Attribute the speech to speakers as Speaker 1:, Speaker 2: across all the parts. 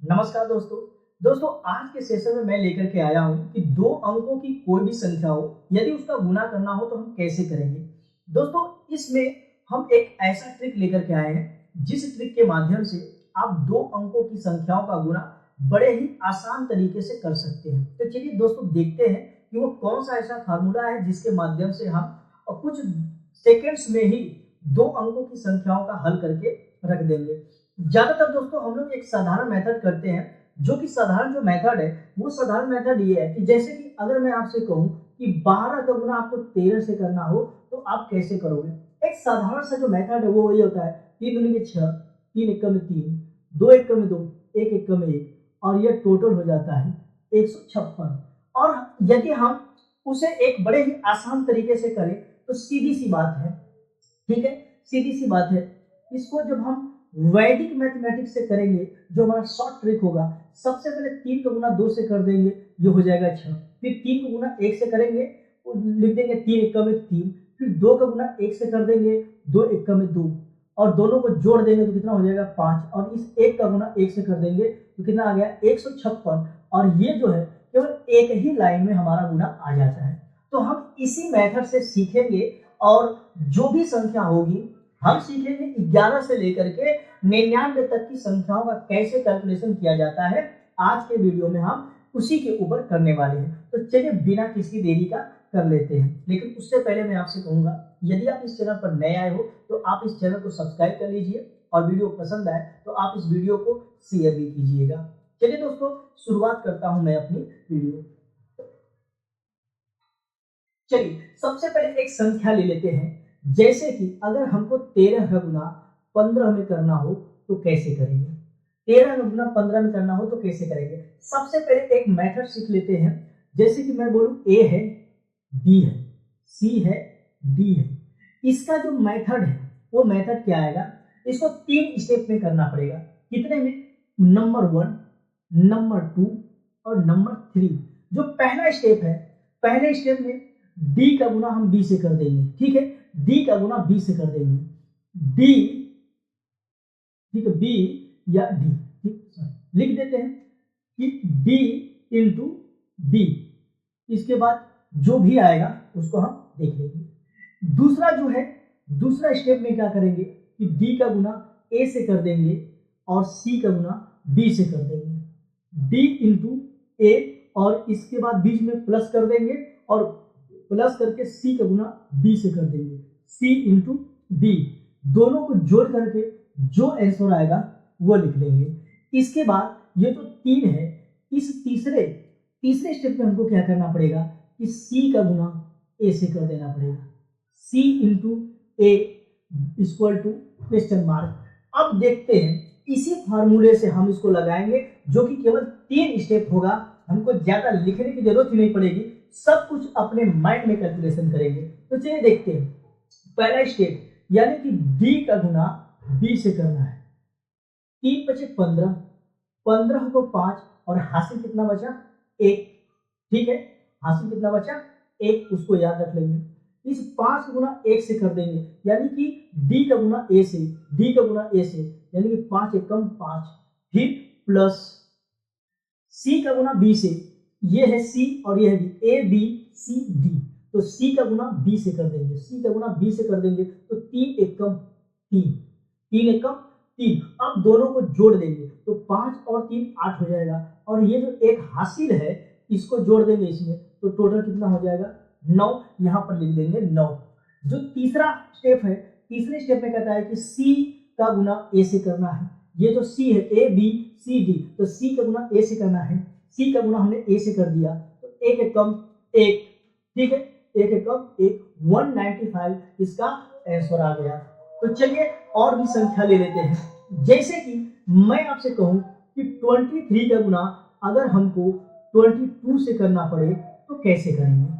Speaker 1: नमस्कार दोस्तों। आज के सेशन में मैं लेकर के आया हूं कि दो अंकों की कोई भी संख्या हो, यदि उसका गुना करना हो तो हम कैसे करेंगे। दोस्तों, इसमें हम एक ऐसा ट्रिक लेकर के आए हैं जिस ट्रिक के माध्यम से आप दो अंकों की संख्याओं का गुना बड़े ही आसान तरीके से कर सकते हैं। तो चलिए दोस्तों, देखते हैं कि वो कौन सा ऐसा फार्मूला है जिसके माध्यम से हम कुछ सेकेंड्स में ही दो अंकों की संख्याओं का हल करके रख देंगे। ज्यादातर दोस्तों हम लोग एक साधारण मेथड करते हैं, जो कि साधारण जो मेथड है वो साधारण मेथड ये है कि जैसे कि अगर मैं आपसे कहूं कि 12 का गुना आपको 13 से करना हो तो आप कैसे करोगे। एक साधारण सा जो मेथड है वो वही होता है, 3 दूनी के 6, 3 एकम में 3, 2 एकम में 2, 1 एकम में 1, और ये टोटल हो जाता है 156। और यदि हम उसे एक बड़े ही आसान तरीके से करें तो सीधी सी बात है, ठीक है, सीधी सी बात है। इसको जब हम वैदिक मैथमेटिक्स से करेंगे, जो हमारा शॉर्ट ट्रिक होगा, सबसे पहले 3 का गुना 2 से कर देंगे, ये हो जाएगा 6। फिर 3 का गुना 1 से करेंगे, लिख देंगे 3 एकम में 3। फिर 2 का गुना 1 से कर देंगे, 2 एकम में 2, और दोनों को जोड़ देंगे तो कितना हो जाएगा 5। और इस 1 का गुना 1 से कर देंगे तो कितना आ गया 156। और ये जो है केवल एक ही लाइन में हमारा गुना आ जाता है। तो हम इसी मेथड से सीखेंगे, और जो भी संख्या होगी हम सीखेंगे 11 से लेकर के 99 तक की संख्याओं का कैसे कैलकुलेशन किया जाता है। आज के वीडियो में हम उसी के ऊपर करने वाले हैं। तो चलिए बिना किसी देरी का कर लेते हैं। लेकिन उससे पहले मैं आपसे कहूंगा, यदि आप इस चैनल पर नए आए हो तो आप इस चैनल को सब्सक्राइब कर लीजिए, और वीडियो पसंद आए तो आप इस वीडियो को शेयर भी कीजिएगा। चलिए दोस्तों, शुरुआत करता हूं मैं अपनी वीडियो। चलिए सबसे पहले एक संख्या ले लेते हैं, जैसे कि अगर हमको 13 का गुना 15 में करना हो तो कैसे करेंगे। 13 का गुना 15 में करना हो तो कैसे करेंगे। सबसे पहले एक मेथड सीख लेते हैं। जैसे कि मैं बोलूं ए है, बी है, सी है, डी है। इसका जो मेथड है वो मेथड क्या आएगा, इसको 3 स्टेप में करना पड़ेगा। कितने में, नंबर 1, नंबर 2 और नंबर 3। जो पहला स्टेप है, पहले स्टेप में डी का गुना हम बी से कर देंगे, ठीक है, डी का गुना बी से कर देंगे, डी, ठीक है, बी या डी, ठीक, लिख देते हैं कि डी इंटू बी। इसके बाद जो भी आएगा उसको हम देख लेंगे। दूसरा जो है, दूसरा स्टेप में क्या करेंगे कि डी का गुना ए से कर देंगे और सी का गुना बी से कर देंगे, डी इंटू ए, और इसके बाद बीच में प्लस कर देंगे, और प्लस करके सी का गुना बी से कर देंगे, सी इंटू बी। दोनों को जोड़ करके जो आंसर आएगा वो लिख लेंगे। इसके बाद ये जो 3 है, इस तीसरे स्टेप में हमको क्या करना पड़ेगा कि सी का गुना ए से कर देना पड़ेगा, C into A equal to question mark. अब देखते हैं, इसी फार्मूले से हम इसको लगाएंगे, जो कि केवल 3 स्टेप होगा। हमको ज्यादा लिखने की जरूरत ही नहीं पड़ेगी, सब कुछ अपने माइंड में कैलकुलेशन करेंगे। तो चलिए देखते हैं। पहला स्टेप यानी कि डी का गुना बी से करना है। 3 बचे 15, 15 को 5, और हासिल कितना बचा 1, ठीक है, हासिल कितना बचा 1, उसको याद रख लेंगे। इस 5 का गुना 1 से कर देंगे, यानी कि डी का गुना ए से, डी का गुना ए से, यानी कि 5 एकम 5, फिर प्लस सी का गुना बी से, ये है सी और ये है B, A B C D. तो सी का गुना बी से कर देंगे, सी का गुना बी से कर देंगे तो 3 एकम 3, 3 एकम 3। अब दोनों को जोड़ देंगे तो 5 और 3 8 हो जाएगा, और ये जो एक हासिल है इसको जोड़ देंगे इसमें, तो टोटल कितना हो जाएगा 9। यहाँ पर लिख देंगे 9। जो तीसरा स्टेप है, तीसरे स्टेप में कहता है कि सी का गुना ए से करना है। ये जो सी है, ए बी सी डी, तो सी का गुना ए से करना है। सी का गुना हमने ए से कर दिया तो 1 एकम 1, ठीक है, 1 एकम 1, 195 इसका आंसर आ गया। तो चलिए और भी संख्या ले लेते हैं। जैसे कि मैं आपसे कहूं कि 23 का गुना अगर हमको 22 से करना पड़े तो कैसे करेंगे,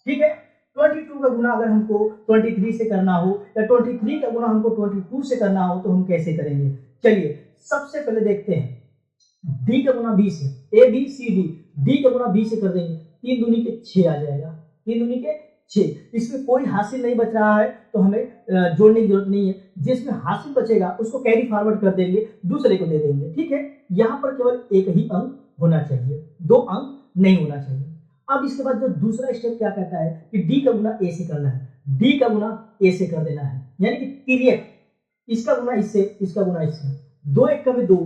Speaker 1: ठीक है। 22 का गुना अगर हमको 23 से करना हो, या 23 का गुना हमको 22 से करना हो तो हम कैसे करेंगे। चलिए सबसे पहले देखते हैं, डी का गुना बी से, A B C D, D का गुना बी से कर देंगे, 3 दूनी के 6 आ जाएगा, 3 दूनी के 6। इसमें कोई हासिल नहीं बच रहा है तो हमें जोड़ने की जरूरत नहीं है। जिसमें हासिल बचेगा उसको कैरी फॉरवर्ड कर देंगे, दूसरे को दे देंगे। ठीक है, यहाँ पर केवल एक ही अंक होना चाहिए, 2 अंक नहीं होना चाहिए। अब इसके बाद जो दूसरा स्टेप क्या कहता है कि डी का गुना ए से करना है, डी का गुना ए से कर देना है, यानी कि तिर्यक, इसका गुना इससे, इसका गुना इससे, 2 एक में 2,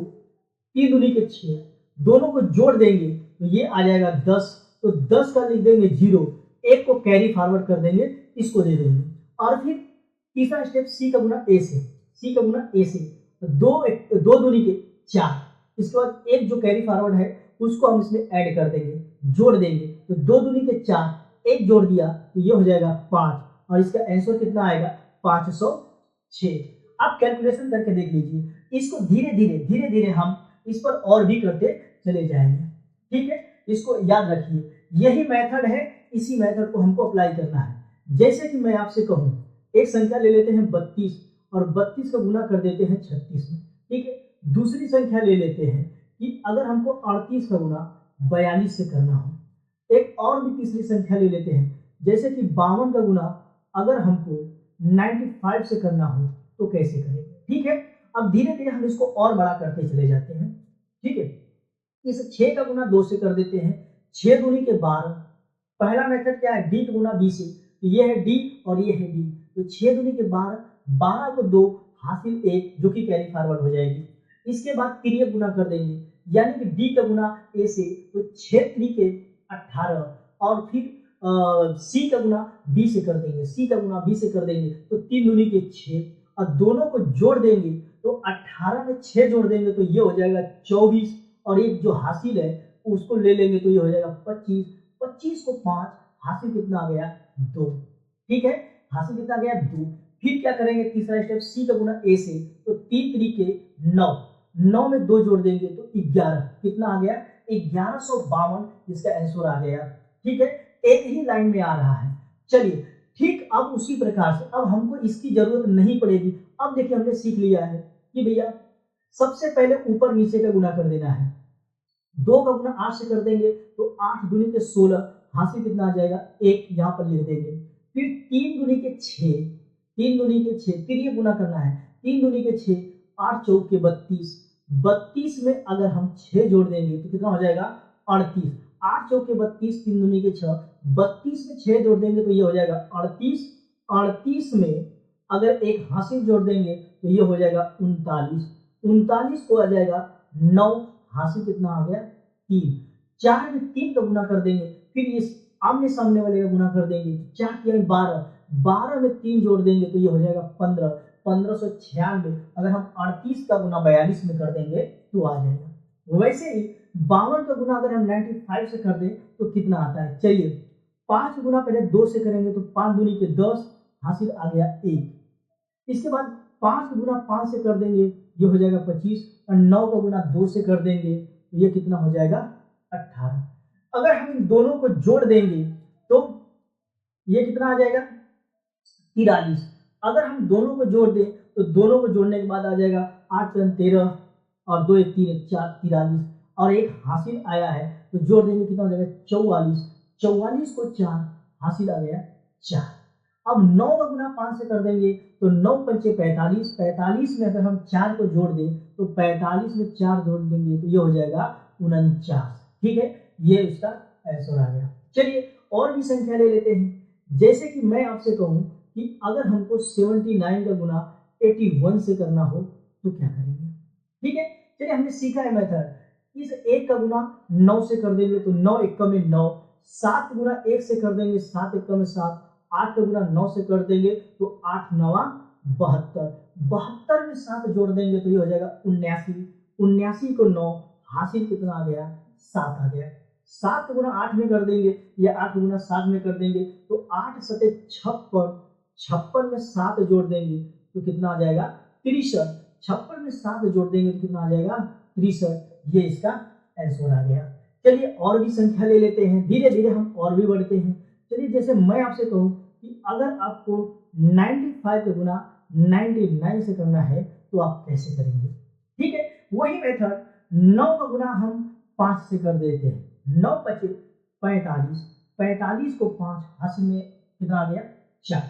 Speaker 1: 3 दूनी के 6, दोनों को जोड़ देंगे तो ये आ जाएगा 10। तो 10 का लिख देंगे 0, एक को कैरी फॉरवर्ड कर देंगे, इसको दे देंगे। और फिर तीसरा स्टेप सी का गुना ए से, सी का गुना ए से, 2 दूनी के 4, इसके बाद एक जो कैरी फॉरवर्ड है उसको हम इसमें ऐड कर देंगे, जोड़ देंगे। तो 2 दूनी के 4, एक जोड़ दिया तो ये हो जाएगा 5, और इसका आंसर कितना आएगा 506। आप कैलकुलेशन करके देख लीजिए, इसको धीरे धीरे हम इस पर और भी करते चले जाएंगे। ठीक है, इसको याद रखिए, यही मेथड है, इसी मेथड को हमको अप्लाई करना है। जैसे कि मैं आपसे कहूं, एक संख्या ले लेते हैं 32 और 32 का गुना कर देते हैं 36 में। ठीक है, दूसरी संख्या ले लेते हैं कि अगर हमको 38 का गुना 42 से करना हो। एक और भी तीसरी संख्या ले लेते हैं, जैसे कि 52 का गुना अगर हमको 95 से करना हो तो कैसे करेंगे। ठीक है, अब धीरे धीरे हम इसको और बड़ा करते चले जाते हैं। ठीक है, इस 6 का गुना 2 से कर देते हैं, 6 दूनी के 12। पहला मेथड क्या है, डी का गुना बी से, तो ये है डी और ये है डी, तो 6 दूनी के 12, 12 को 2 हासिल 1 जो कि कैरी फॉरवर्ड हो जाएगी। इसके बाद तिर्यक गुना कर देंगे, यानी कि डी का गुना ए से, तो 6 के 18, और फिर सी का गुना बी से कर देंगे, सी का गुना बी से कर देंगे, तो 3 दूनी के 6, और दोनों को जोड़ देंगे तो 18 में 6 जोड़ देंगे तो ये हो जाएगा 24, और एक जो हासिल है उसको ले लेंगे तो ये हो जाएगा 25, 25 को 5, हासिल कितना आ गया 2। ठीक है, हासिल कितना आ गया 2। फिर क्या करेंगे, तीसरा स्टेप सी का गुना ए से, तो 3 तरीके 9, 9 में 2 जोड़ देंगे तो 11, कितना आ गया 1152, इसका आंसर आ गया। ठीक है, एक ही लाइन में आ रहा है। चलिए ठीक, अब उसी प्रकार से अब हमको इसकी जरूरत नहीं पड़ेगी। अब देखिए हमने सीख लिया है कि भैया सबसे पहले ऊपर नीचे का गुना कर देना है। 2 का गुना 8 से कर देंगे तो 8 दूनी के 16, हासिल कितना आ जाएगा 1, यहाँ पर लिख देंगे। फिर 3 दूनी के 6, 3 दूनी के 6, फिर ये गुना करना है, 3 दूनी के 6, 8 चौक के 32, 32 में अगर हम 6 जोड़ देंगे तो कितना हो जाएगा 38, 8 चौक के 32, 3 दूनी के 6, 32 में 6 जोड़ देंगे तो ये हो जाएगा 38, 38 में अगर एक हासिल जोड़ देंगे तो ये हो जाएगा 39, 39 को आ जाएगा 9, हासिल कितना आ गया 3, 4 में 3 का गुना कर देंगे, फिर इस आमने सामने वाले का गुना कर देंगे, 4 किया 12, 12 में 3 जोड़ देंगे तो ये हो जाएगा 15, 1596, अगर हम 38 का गुना 42 में कर देंगे तो आ जाएगा। वैसे ही 52 का गुना अगर हम 95 से कर दें तो कितना आता है, चलिए 5 गुना पहले 2 से करेंगे तो 5 दूनी के 10, हासिल आ गया 1। इसके बाद 5 गुना 5 से कर देंगे ये हो जाएगा 25, और 9 का गुना 2 से कर देंगे तो ये कितना हो जाएगा 18। अगर हम इन दोनों को जोड़ देंगे तो ये कितना आ जाएगा 43। अगर हम दोनों को जोड़ दें तो दोनों को जोड़ने के बाद आ जाएगा 8 3 13 और 2 1 3 1 4, 43, और एक हासिल आया है तो जोड़ देंगे कितना हो जाएगा 44, 44 को 4, हासिल आ गया 4। अब 9 का गुना 5 से कर देंगे तो 9 पंचे 45, 45 में अगर हम 4 को जोड़ दें तो 45 में 4 जोड़ देंगे तो ये हो जाएगा 49। ठीक है, ये इसका आंसर आ गया। चलिए और भी संख्या ले लेते हैं, जैसे कि मैं आपसे कहूं कि अगर हमको 79 का गुना 81 से करना हो तो क्या करेंगे। ठीक है, चलिए हमने सीखा है मेथड, इस 1 का गुना 9 से कर देंगे तो 9 1 में 9, 7 गुना 1 से कर देंगे 7 1 में 7, 8 का गुना 9 से कर देंगे तो 8 9 72, 72 में 7 जोड़ देंगे तो ये हो जाएगा 79, 79 को 9, हासिल कितना आ गया 7 आ गया। 7 गुना 8 में कर देंगे या 8 गुना 7 में कर देंगे तो 8 सते 56, 56 में 7 जोड़ देंगे तो कितना आ जाएगा 63, 56 में 7 जोड़ देंगे तो कितना आ जाएगा 63, ये इसका आंसर आ गया। चलिए और भी संख्या ले लेते हैं, धीरे धीरे हम और भी बढ़ते हैं। चलिए जैसे मैं आपसे कहूं कि अगर आपको 95 का गुना 99 से करना है तो आप कैसे करेंगे। ठीक है, वही मेथड, 9 का गुना हम 5 से कर देते हैं, 9 5 45, 45 को 5, हासिल में कितना आ गया 4।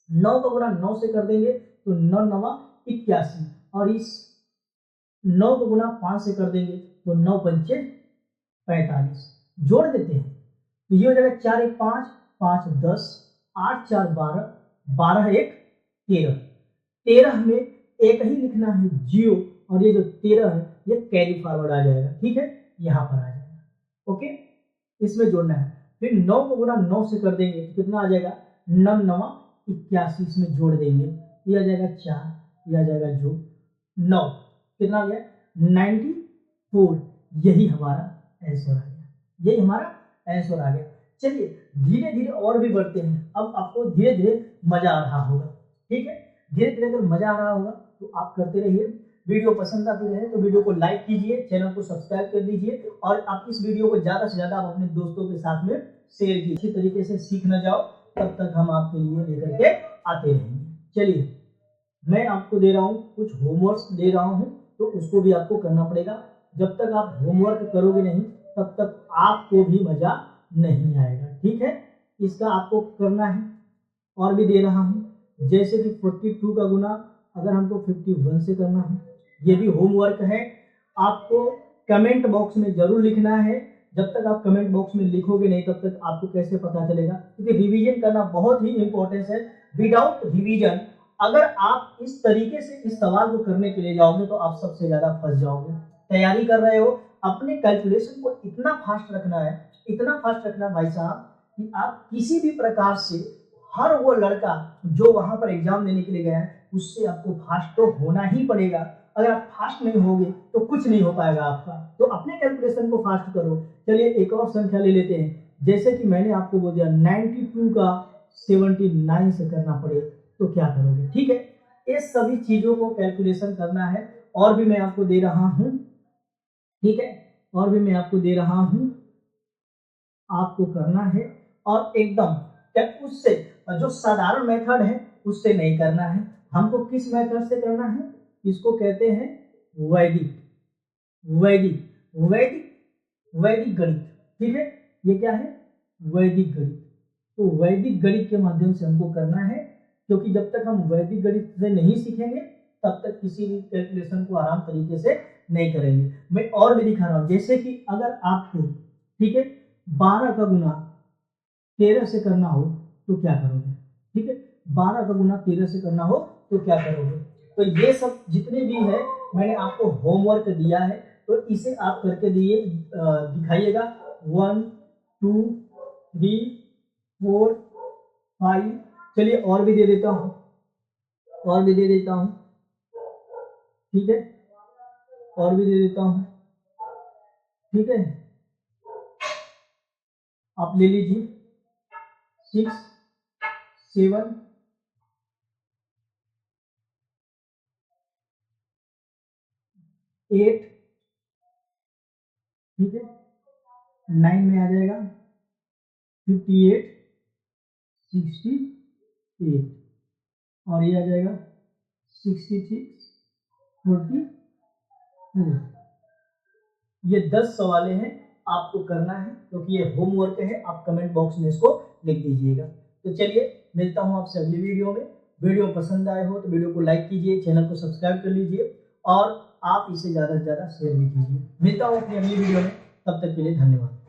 Speaker 1: 9 का गुना 9 से कर देंगे तो 9 9 81, और इस 9 को गुना 5 से कर देंगे तो 9 पंचे 45। जोड़ देते हैं तो ये हो जाएगा 4 1 5, 5 10, 8 4 12, 12 1 13। 13 में एक ही लिखना है 0, और ये जो 13 है ये कैरी फॉरवर्ड आ जाएगा, ठीक है, यहाँ पर आ जाएगा। ओके, इसमें जोड़ना है। फिर 9 को गुना 9 से कर देंगे तो कितना आ जाएगा 9 9 81, इसमें जोड़ देंगे, ये आ जाएगा 4, ये आ जाएगा जो 9, कितना आ गया 94। यही हमारा आंसर आ गया, यही हमारा आंसर आ गया। चलिए धीरे धीरे और भी बढ़ते हैं। अब आपको धीरे धीरे मजा आ रहा होगा, ठीक है, धीरे धीरे अगर मजा आ रहा होगा तो आप करते रहिए। वीडियो पसंद आती रहे तो वीडियो को लाइक कीजिए, चैनल को सब्सक्राइब कर लीजिए, और आप इस वीडियो को ज्यादा से ज्यादा अपने दोस्तों के साथ में शेयर कीजिए। अच्छी तरीके से सीख न जाओ तब तक हम आपके लिए लेकर के आते रहेंगे। चलिए मैं आपको दे रहा हूँ कुछ होमवर्क दे रहा हूँ, तो उसको भी आपको करना पड़ेगा। जब तक आप होमवर्क करोगे नहीं तब तक आपको भी मजा नहीं आएगा, ठीक है, इसका आपको करना है। और भी दे रहा हूँ, जैसे कि 42 का गुना अगर हमको 51 से करना है, ये भी होमवर्क है। आपको कमेंट बॉक्स में जरूर लिखना है। जब तक आप कमेंट बॉक्स में लिखोगे नहीं तब तक आपको कैसे पता चलेगा, क्योंकि रिवीजन करना बहुत ही इंपॉर्टेंट है। विदाउट रिवीजन अगर आप इस तरीके से इस सवाल को करने के लिए जाओगे तो आप सबसे ज्यादा फंस जाओगे। तैयारी कर रहे हो, अपने कैलकुलेशन को इतना फास्ट रखना है, इतना फास्ट रखना भाई साहब, कि आप किसी भी प्रकार से हर वो लड़का जो वहां पर एग्जाम देने के लिए गया है उससे आपको फास्ट तो होना ही पड़ेगा। अगर आप फास्ट नहीं होगे तो कुछ नहीं हो पाएगा आपका, तो अपने कैलकुलेशन को फास्ट करो। चलिए एक और संख्या ले लेते हैं, जैसे कि मैंने आपको बोल दिया 92 का 79 से करना पड़े तो क्या करोगे, ठीक है। ये सभी चीजों को कैलकुलेशन करना है। और भी मैं आपको दे रहा हूं, ठीक है, और भी मैं आपको दे रहा हूं, आपको करना है। और एकदम उससे जो साधारण मेथड है उससे नहीं करना है, हमको किस मेथड से करना है, इसको कहते हैं वैदिक वैदिक वैदिक वैदिक गणित, ठीक है, ये क्या है वैदिक गणित। तो वैदिक गणित के माध्यम से हमको करना है, क्योंकि जब तक हम वैदिक गणित से नहीं सीखेंगे तब तक किसी भी कैलकुलेशन को आराम तरीके से नहीं करेंगे। मैं और भी दिखा रहा हूं, जैसे कि अगर आपको, ठीक है, 12 का गुना 13 से करना हो तो क्या करोगे, ठीक है, 12 का गुना 13 से करना हो तो क्या करोगे। तो ये सब जितने भी है मैंने आपको होमवर्क दिया है, तो इसे आप करके दिखाइएगा। 1 2 3 4 5, चलिए और भी दे देता हूँ, और भी दे देता हूँ, ठीक है, और भी दे देता हूँ, ठीक है, आप ले लीजिए 6 7 8, ठीक है, 9 में आ जाएगा 58 68, और ये आ जाएगा 66 44। ये 10 सवालें हैं, आपको करना है, क्योंकि ये होमवर्क है। आप कमेंट बॉक्स में इसको लिख दीजिएगा। तो चलिए मिलता हूं आपसे अगली वीडियो में। वीडियो पसंद आए हो तो वीडियो को लाइक कीजिए, चैनल को सब्सक्राइब कर लीजिए, और आप इसे ज़्यादा से ज़्यादा शेयर भी कीजिए। मिलता हूं अपनी अगली वीडियो में, तब तक के लिए धन्यवाद।